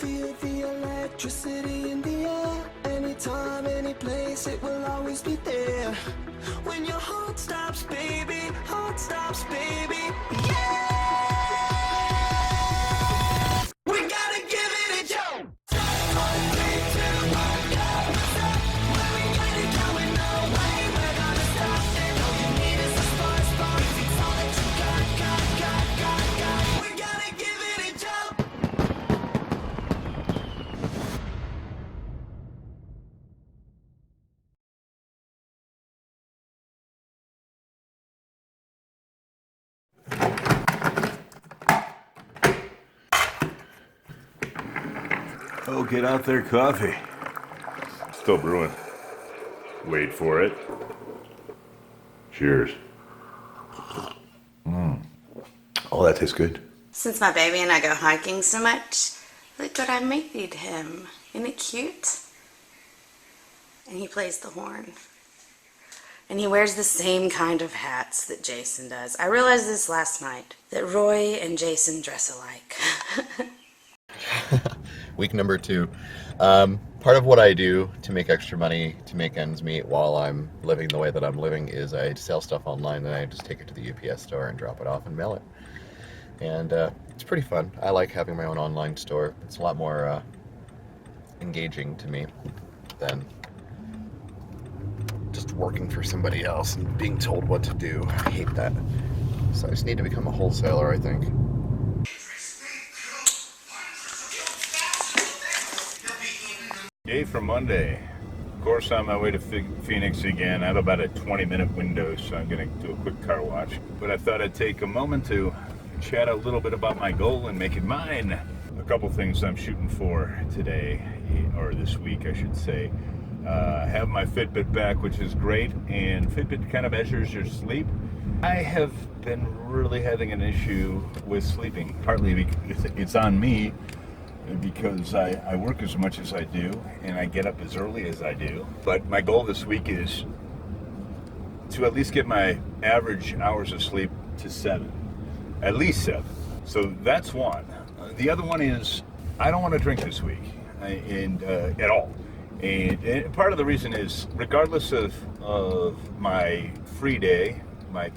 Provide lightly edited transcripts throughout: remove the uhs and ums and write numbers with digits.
feel the electricity in the air. Anytime, any place, it will always be there. When your heart stops, baby, yeah. We gotta give it a jump. Oh, get out there, coffee. Still brewing. Wait for it. Cheers. Oh, that tastes good. Since my baby and I go hiking so much, look what I made him. Isn't it cute? And he plays the horn. And he wears the same kind of hats that Jason does. I realized this last night, that Roy and Jason dress alike. Week number 2. Part of what I do to make extra money, to make ends meet while I'm living the way that I'm living, is I sell stuff online and I just take it to the UPS store and drop it off and mail it. And it's pretty fun. I like having my own online store. It's a lot more engaging to me than just working for somebody else and being told what to do. I hate that. So I just need to become a wholesaler, I think. Yay for Monday. Of course, on my way to Phoenix again. I have about a 20-minute window, so I'm going to do a quick car wash. But I thought I'd take a moment to chat a little bit about my goal and make it mine. A couple things I'm shooting for today, or this week, I should say. Have my Fitbit back, which is great, and Fitbit kind of measures your sleep. I have been really having an issue with sleeping, partly because it's on me, because I work as much as I do and I get up as early as I do. But my goal this week is to at least get my average hours of sleep to 7, at least 7. So that's one. The other one is I don't want to drink this week, and at all. And part of the reason is, regardless of my free day, my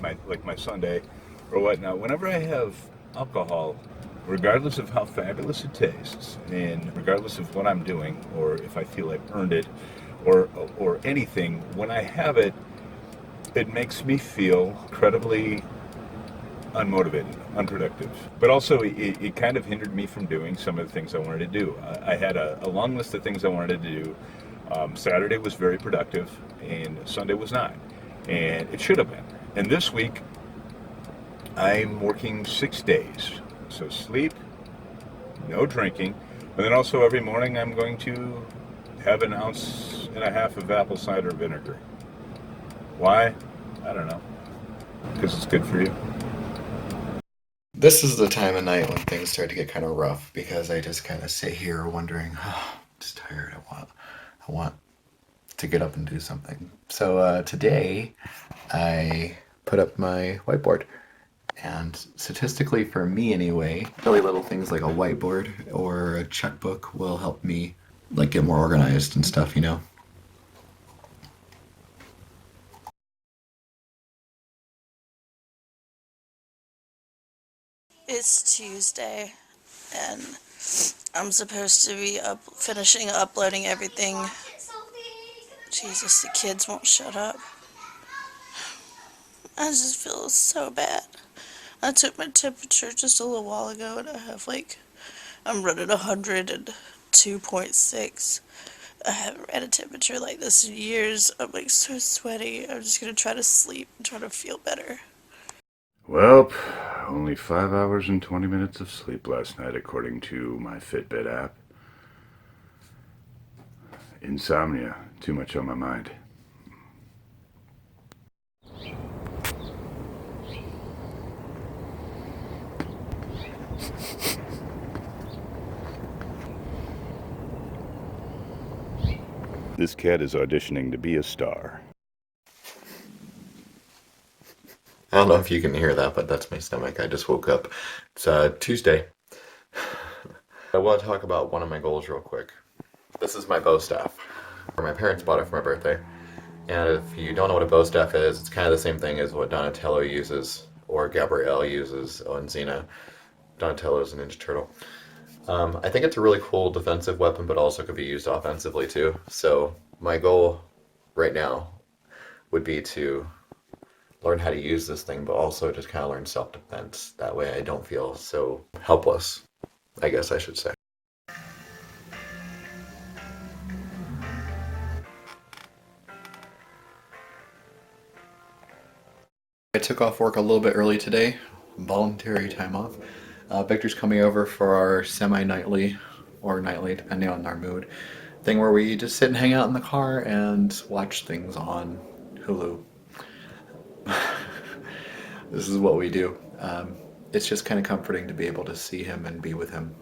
Sunday or whatnot, whenever I have alcohol, regardless of how fabulous it tastes, and regardless of what I'm doing, or if I feel I've earned it, or anything, when I have it, it makes me feel incredibly unmotivated, unproductive. But also, it kind of hindered me from doing some of the things I wanted to do. I had a long list of things I wanted to do. Saturday was very productive, and Sunday was not. And it should have been. And this week, I'm working 6 days. So sleep, no drinking, and then also every morning I'm going to have 1.5 ounces of apple cider vinegar. Why? I don't know. Because it's good for you. This is the time of night when things start to get kind of rough, because I just kind of sit here wondering, oh, I'm just tired. I want to get up and do something. So today I put up my whiteboard. And statistically, for me anyway, really little things like a whiteboard or a checkbook will help me like get more organized and stuff, you know. It's Tuesday, and I'm supposed to be finishing uploading everything. Jesus, the kids won't shut up. I just feel so bad. I took my temperature just a little while ago, and I'm running 102.6. I haven't had a temperature like this in years. I'm like so sweaty. I'm just gonna try to sleep and try to feel better. Well, only 5 hours and 20 minutes of sleep last night, according to my Fitbit app. Insomnia, too much on my mind. This cat is auditioning to be a star. I don't know if you can hear that, but that's my stomach. I just woke up. It's Tuesday. I want to talk about one of my goals real quick. This is my bow staff. My parents bought it for my birthday. And if you don't know what a bow staff is, it's kind of the same thing as what Donatello uses, or Gabrielle uses on Xena. Donatello is a Ninja Turtle. I think it's a really cool defensive weapon, but also could be used offensively too. So my goal right now would be to learn how to use this thing, but also just kind of learn self-defense. That way I don't feel so helpless, I guess I should say. I took off work a little bit early today, voluntary time off. Victor's coming over for our semi-nightly, or nightly depending on our mood, thing where we just sit and hang out in the car and watch things on Hulu. This is what we do. It's just kind of comforting to be able to see him and be with him.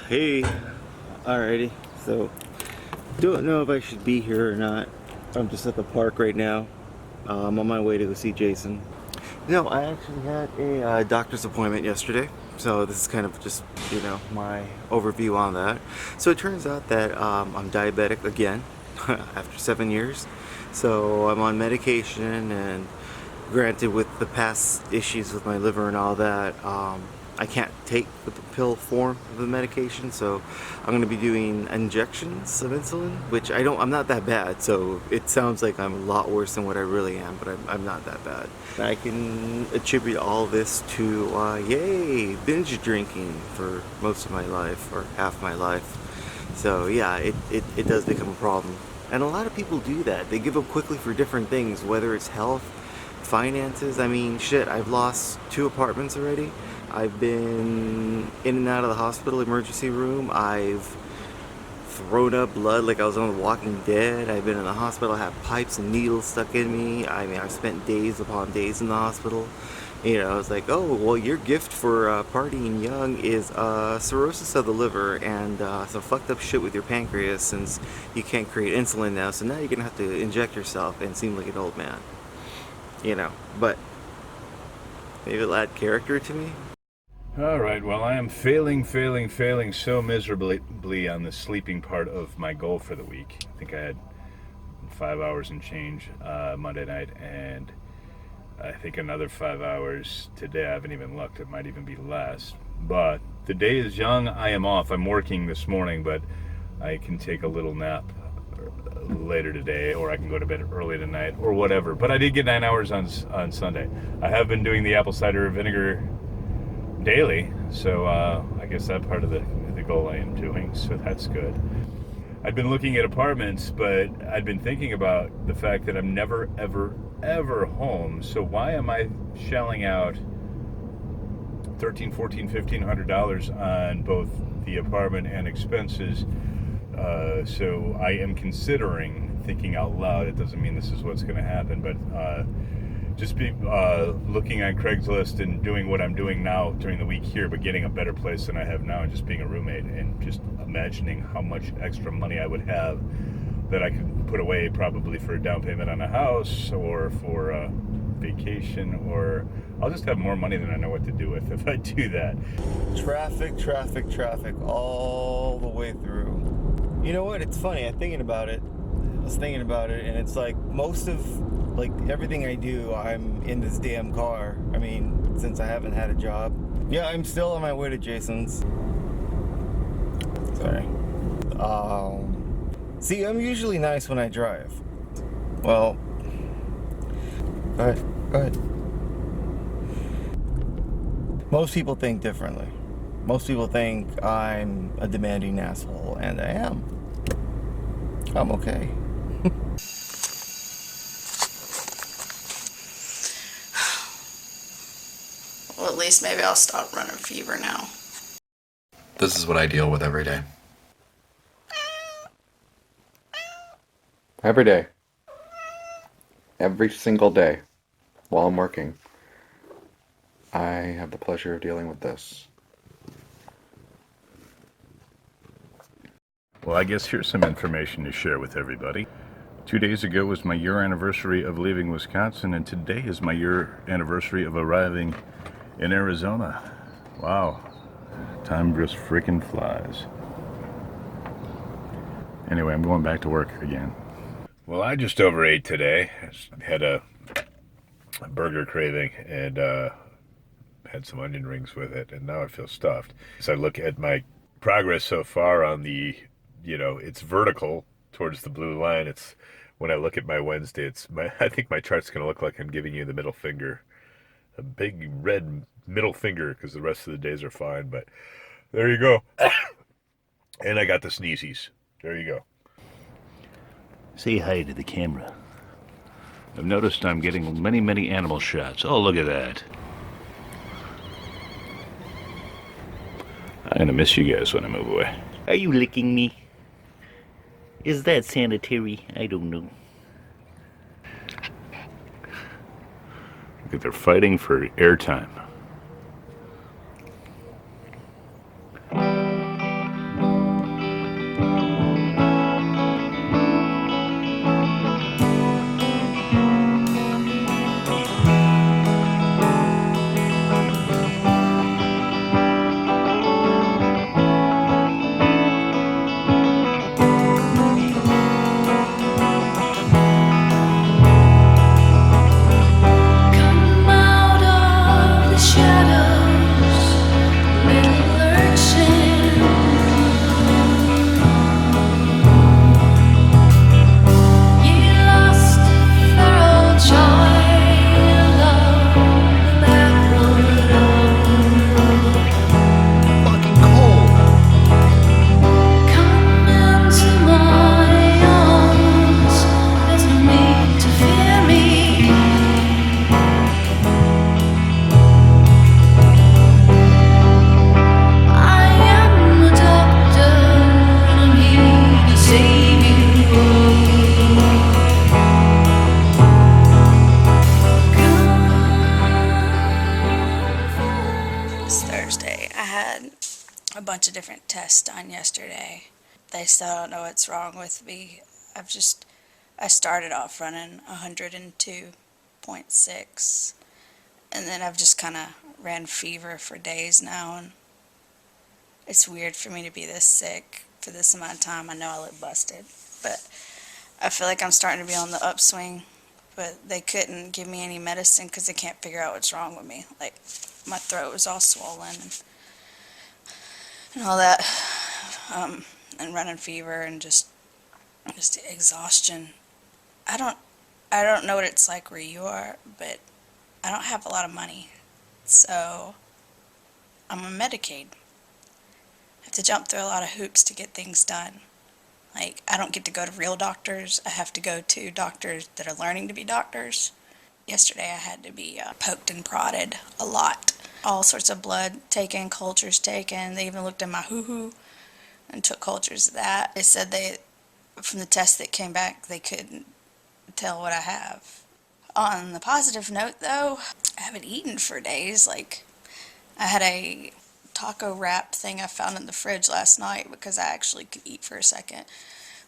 Hey, alrighty, so don't know if I should be here or not. I'm just at the park right now. I'm on my way to go see Jason. No, I actually had a doctor's appointment yesterday, so this is kind of just, you know, my overview on that. So it turns out that I'm diabetic again after 7 years. So I'm on medication, and granted, with the past issues with my liver and all that, I can't take the pill form of the medication, so I'm going to be doing injections of insulin, which I'm not that bad, so it sounds like I'm a lot worse than what I really am, but I'm not that bad. I can attribute all this to, yay, binge drinking for most of my life, or half my life. So yeah, it does become a problem. And a lot of people do that. They give up quickly for different things, whether it's health, finances. I mean, shit, I've lost 2 apartments already. I've been in and out of the hospital emergency room. I've thrown up blood like I was on The Walking Dead. I've been in the hospital. I have pipes and needles stuck in me. I mean, I've spent days upon days in the hospital. You know, I was like, oh, well, your gift for partying young is cirrhosis of the liver and some fucked up shit with your pancreas, since you can't create insulin now. So now you're going to have to inject yourself and seem like an old man. You know, but maybe it'll add character to me. All right, well, I am failing so miserably on the sleeping part of my goal for the week. I think I had 5 hours and change Monday night, and I think another 5 hours today. I haven't even looked. It might even be less. But the day is young. I am off. I'm working this morning, but I can take a little nap later today, or I can go to bed early tonight, or whatever. But I did get 9 hours on Sunday. I have been doing the apple cider vinegar daily, so I guess that part of the goal I am doing, so that's good. I've been looking at apartments, but I've been thinking about the fact that I'm never ever home, so why am I shelling out $1,300, $1,400, $1,500 on both the apartment and expenses? So I am considering, thinking out loud, it doesn't mean this is what's going to happen, but just be looking on Craigslist and doing what I'm doing now during the week here, but getting a better place than I have now, and just being a roommate, and just imagining how much extra money I would have that I could put away probably for a down payment on a house, or for a vacation, or I'll just have more money than I know what to do with if I do that. Traffic all the way through. You know what? It's funny. I was thinking about it, and it's like most of everything I do, I'm in this damn car. I mean, since I haven't had a job. Yeah, I'm still on my way to Jason's. Sorry. See, I'm usually nice when I drive. Well, go ahead. Most people think differently. Most people think I'm a demanding asshole, and I am. I'm okay. Well, at least maybe I'll stop running fever now. This is what I deal with every day. Every day. Every single day. While I'm working, I have the pleasure of dealing with this. Well, I guess here's some information to share with everybody. 2 days ago was my year anniversary of leaving Wisconsin, and today is my year anniversary of arriving in Arizona. Wow, time just freaking flies. Anyway, I'm going back to work again. Well, I just overate today. I had a burger craving and had some onion rings with it, and now I feel stuffed. As I look at my progress so far on the, it's vertical towards the blue line. It's when I look at my Wednesday, I think my chart's going to look like I'm giving you the middle finger, a big red middle finger, because the rest of the days are fine. But there you go. And I got the sneezies. There you go. Say hi to the camera. I've noticed I'm getting many, many animal shots. Oh, look at that. I'm gonna miss you guys when I move away. Are you licking me? Is that sanitary? I don't know. Look, they're fighting for airtime. Come out of the shadows, little urchin. You lost feral child of the backwood old. Fucking cold. Come into my arms, there's no need to fear me. I am a doctor, and I'm here to save you. It's Thursday. I had a bunch of different tests done yesterday. They still don't know what's wrong with me. I started off running 102.6, and then I've just kind of ran fever for days now, and it's weird for me to be this sick for this amount of time. I know I look busted, but I feel like I'm starting to be on the upswing, but they couldn't give me any medicine because they can't figure out what's wrong with me. Like, my throat was all swollen and all that, and running fever and just exhaustion. I don't know what it's like where you are, but I don't have a lot of money, so I'm on Medicaid. I have to jump through a lot of hoops to get things done. Like, I don't get to go to real doctors. I have to go to doctors that are learning to be doctors. Yesterday I had to be poked and prodded a lot. All sorts of blood taken, cultures taken. They even looked at my hoo-hoo and took cultures of that. They said from the test that came back, they couldn't tell what I have. On the positive note, though, I haven't eaten for days. Like, I had a taco wrap thing I found in the fridge last night because I actually could eat for a second.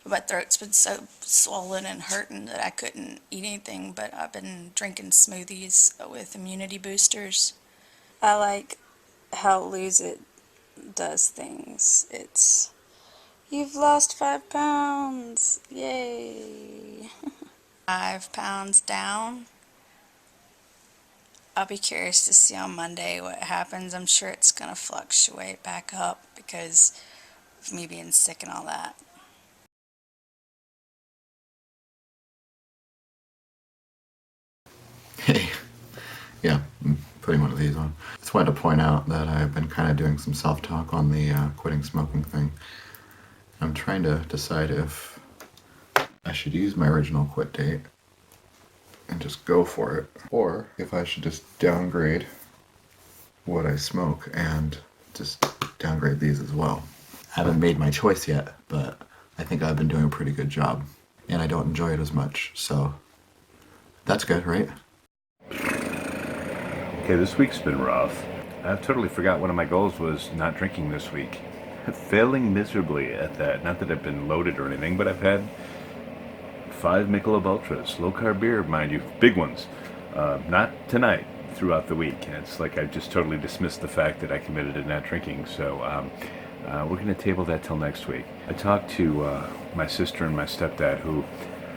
But my throat's been so swollen and hurting that I couldn't eat anything, but I've been drinking smoothies with immunity boosters. I like how Lose It does things. It's, you've lost 5 pounds, yay. 5 pounds down. I'll be curious to see on Monday what happens. I'm sure it's going to fluctuate back up because of me being sick and all that. Hey. Yeah, I'm putting one of these on. Just wanted to point out that I've been kind of doing some self-talk on the quitting smoking thing. I'm trying to decide if I should use my original quit date and just go for it, or if I should just downgrade what I smoke and just downgrade these as well. I haven't made my choice yet, but I think I've been doing a pretty good job, and I don't enjoy it as much, so that's good, right? Okay, this week's been rough. I've totally forgot one of my goals was not drinking this week. Failing miserably at that. Not that I've been loaded or anything, but I've had 5 Michelob Ultras, low-carb beer, mind you, big ones. Not tonight, throughout the week. And it's like I just totally dismissed the fact that I committed to not drinking. So we're going to table that till next week. I talked to my sister and my stepdad, who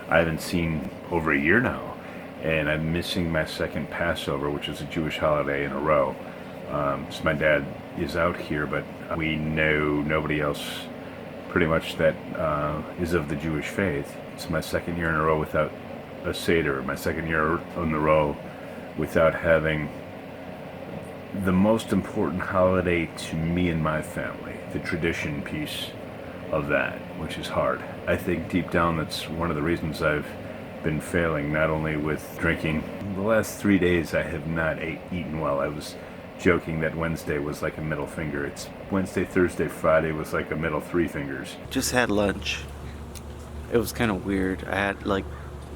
I haven't seen over a year now, and I'm missing my second Passover, which is a Jewish holiday in a row. So my dad is out here, but we know nobody else pretty much that is of the Jewish faith. It's my second year in a row without a Seder, my second year in a row without having the most important holiday to me and my family, the tradition piece of that, which is hard. I think deep down that's one of the reasons I've been failing, not only with drinking. The last 3 days I have not eaten well. I was joking that Wednesday was like a middle finger. It's Wednesday, Thursday, Friday was like a middle 3 fingers. Just had lunch. It was kind of weird. I had like,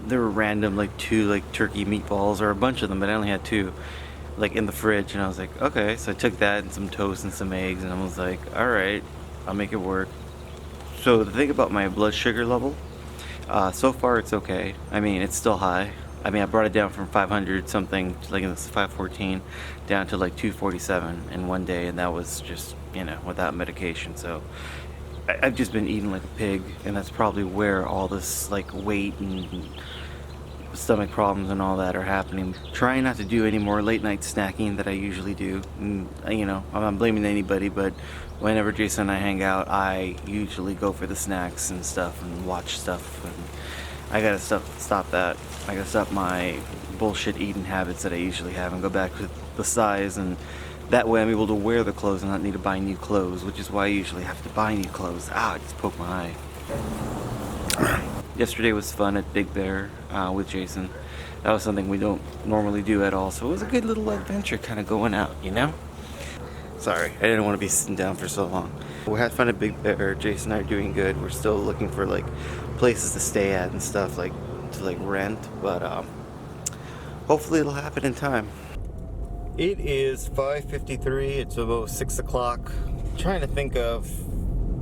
there were random like 2 like turkey meatballs, or a bunch of them, but I only had 2 like in the fridge, and I was like, okay. So I took that and some toast and some eggs, and I was like, all right, I'll make it work. So the thing about my blood sugar level, so far it's okay. I mean, it's still high. I mean, I brought it down from 500 something, like it's 514, down to like 247 in one day, and that was just, you know, without medication. So I've just been eating like a pig, and that's probably where all this like weight and stomach problems and all that are happening. Trying not to do any more late night snacking that I usually do. And, you know, I'm not blaming anybody, but whenever Jason and I hang out, I usually go for the snacks and stuff and watch stuff, and I gotta stop that. I gotta stop my bullshit eating habits that I usually have and go back to the size, and that way I'm able to wear the clothes and not need to buy new clothes, which is why I usually have to buy new clothes. I just poked my eye. Yesterday was fun at Big Bear with Jason. That was something we don't normally do at all, so it was a good little adventure kind of going out, you know? Sorry, I didn't want to be sitting down for so long. We had fun at Big Bear. Jason and I are doing good. We're still looking for like places to stay at and stuff, like to like rent, but hopefully it'll happen in time. It is 5:53. It's about 6 o'clock. Trying to think of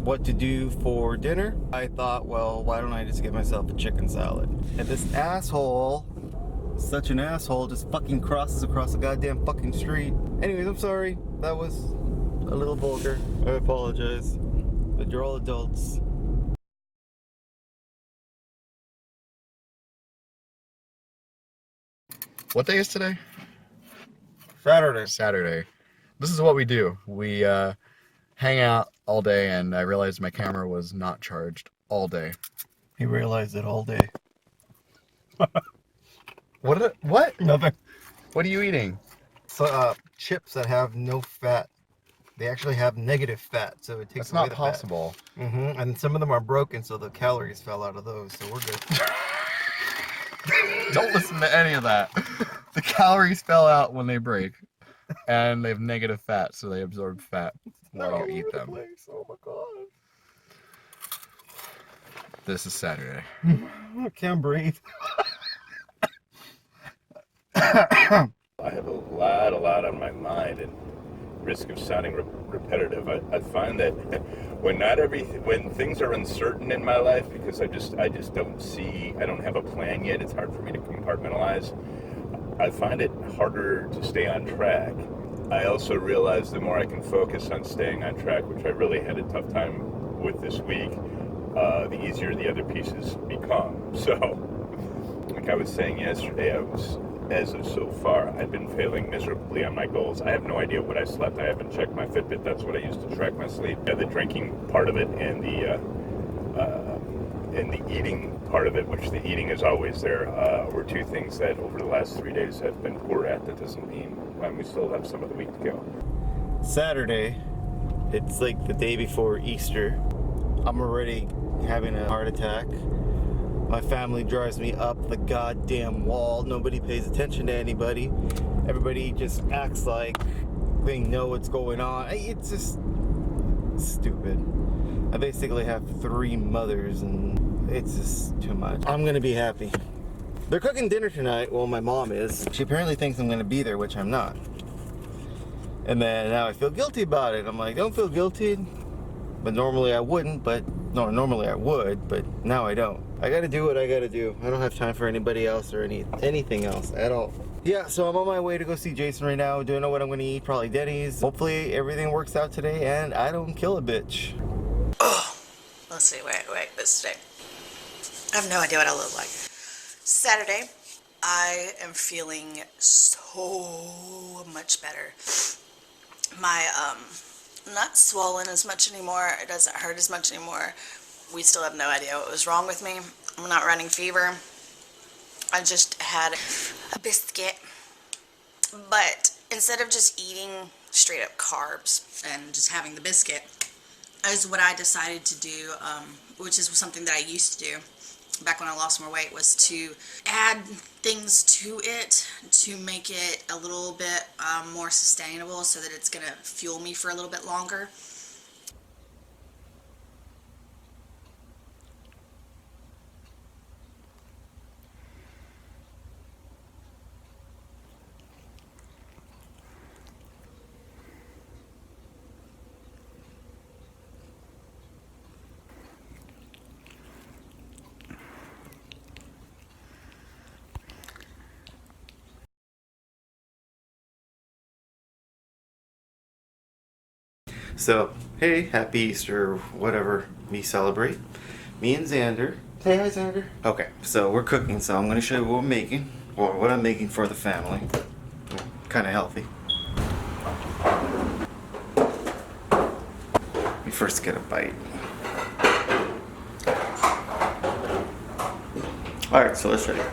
what to do for dinner. I thought, well, why don't I just get myself a chicken salad? And this asshole, such an asshole, just fucking crosses across the goddamn fucking street. Anyways, I'm sorry. That was a little vulgar. I apologize. But you're all adults. What day is today? Saturday. This is what we do. We hang out all day, and I realized my camera was not charged all day. He realized it all day. What? Nothing. What are you eating? So, chips that have no fat. They actually have negative fat, so it takes That's away not the possible. fat. And some of them are broken, so the calories fell out of those, so we're good. Don't listen to any of that. The calories fell out when they break, and they have negative fat, so they absorb fat while you eat them. Oh my god. This is Saturday. I can't breathe. I have a lot on my mind, and risk of sounding repetitive. I find that when things are uncertain in my life, because I just don't see, I don't have a plan yet. It's hard for me to compartmentalize. I find it harder to stay on track. I also realize the more I can focus on staying on track, which I really had a tough time with this week, the easier the other pieces become. So, like I was saying yesterday, as of so far, I've been failing miserably on my goals. I have no idea what I slept. I haven't checked my Fitbit. That's what I use to track my sleep. Yeah, the drinking part of it and the eating part of it, which the eating is always there, were 2 things that over the last 3 days I've been poor at. That doesn't mean we still have some of the week to go. Saturday, it's like the day before Easter. I'm already having a heart attack. My family drives me up the goddamn wall. Nobody pays attention to anybody. Everybody just acts like they know what's going on. It's just stupid. I basically have 3 mothers, and it's just too much. I'm gonna be happy. They're cooking dinner tonight. Well, my mom is. She apparently thinks I'm gonna be there, which I'm not. And then now I feel guilty about it. I'm like, don't feel guilty. But normally I wouldn't, but no, normally I would, but now I don't. I gotta do what I gotta do. I don't have time for anybody else or anything else at all. Yeah, so I'm on my way to go see Jason right now. Don't know what I'm gonna eat, probably Denny's. Hopefully everything works out today and I don't kill a bitch. Let's see, wait, what's today? I have no idea what I look like. Saturday, I am feeling so much better. My, not swollen as much anymore. It doesn't hurt as much anymore. We still have no idea what was wrong with me. I'm not running fever. I just had a biscuit. But instead of just eating straight up carbs and just having the biscuit, is what I decided to do, which is something that I used to do back when I lost more weight, was to add things to it to make it a little bit more sustainable so that it's going to fuel me for a little bit longer. So, hey, happy Easter, whatever we celebrate. Me and Xander. Say hi, Xander. Okay, so we're cooking, so I'm going to show you what I'm making, or what I'm making for the family. Kind of healthy. Let me first get a bite. Alright, so let's show you.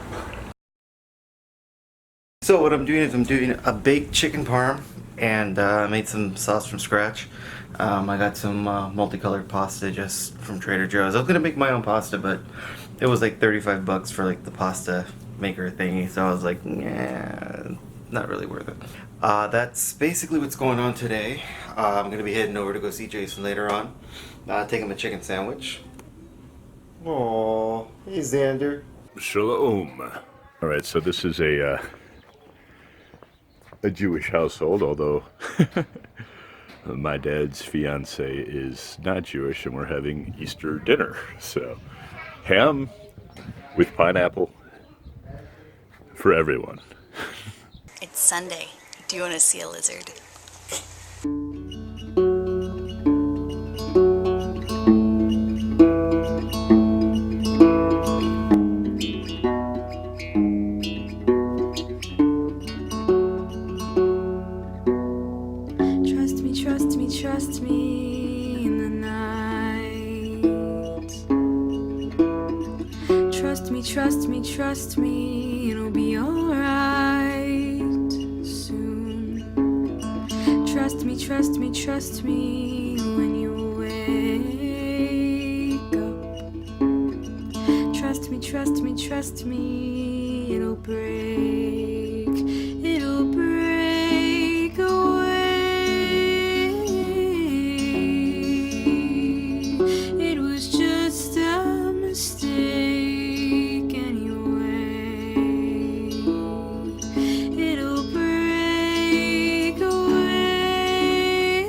So what I'm doing is I'm doing a baked chicken parm, and I made some sauce from scratch. I got some multicolored pasta just from Trader Joe's. I was gonna make my own pasta, but it was like 35 bucks for like the pasta maker thingy, so I was like, yeah, not really worth it. That's basically what's going on today. I'm gonna be heading over to go see Jason later on. Take him a chicken sandwich. Aww, hey Xander. Shalom. All right, so this is a Jewish household, although my dad's fiance is not Jewish, and we're having Easter dinner. So, ham with pineapple for everyone. It's Sunday. Do you want to see a lizard? Trust me in the night. Trust me, it'll be alright soon. Trust me when you wake up. Trust me, it'll break away. It was just a mistake anyway. It'll break away.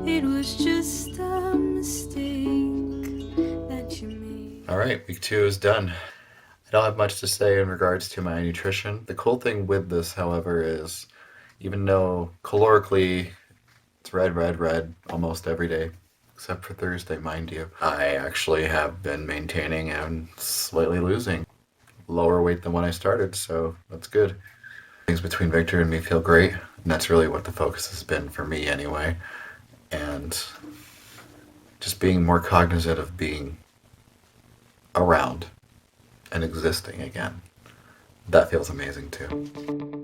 It was just a mistake that you made. Alright, week 2 is done. I don't have much to say in regards to my nutrition. The cool thing with this, however, is even though calorically it's red almost every day, except for Thursday, mind you, I actually have been maintaining and slightly losing. Lower weight than when I started, so that's good. Things between Victor and me feel great, and that's really what the focus has been for me anyway. And just being more cognizant of being around and existing again. That feels amazing too.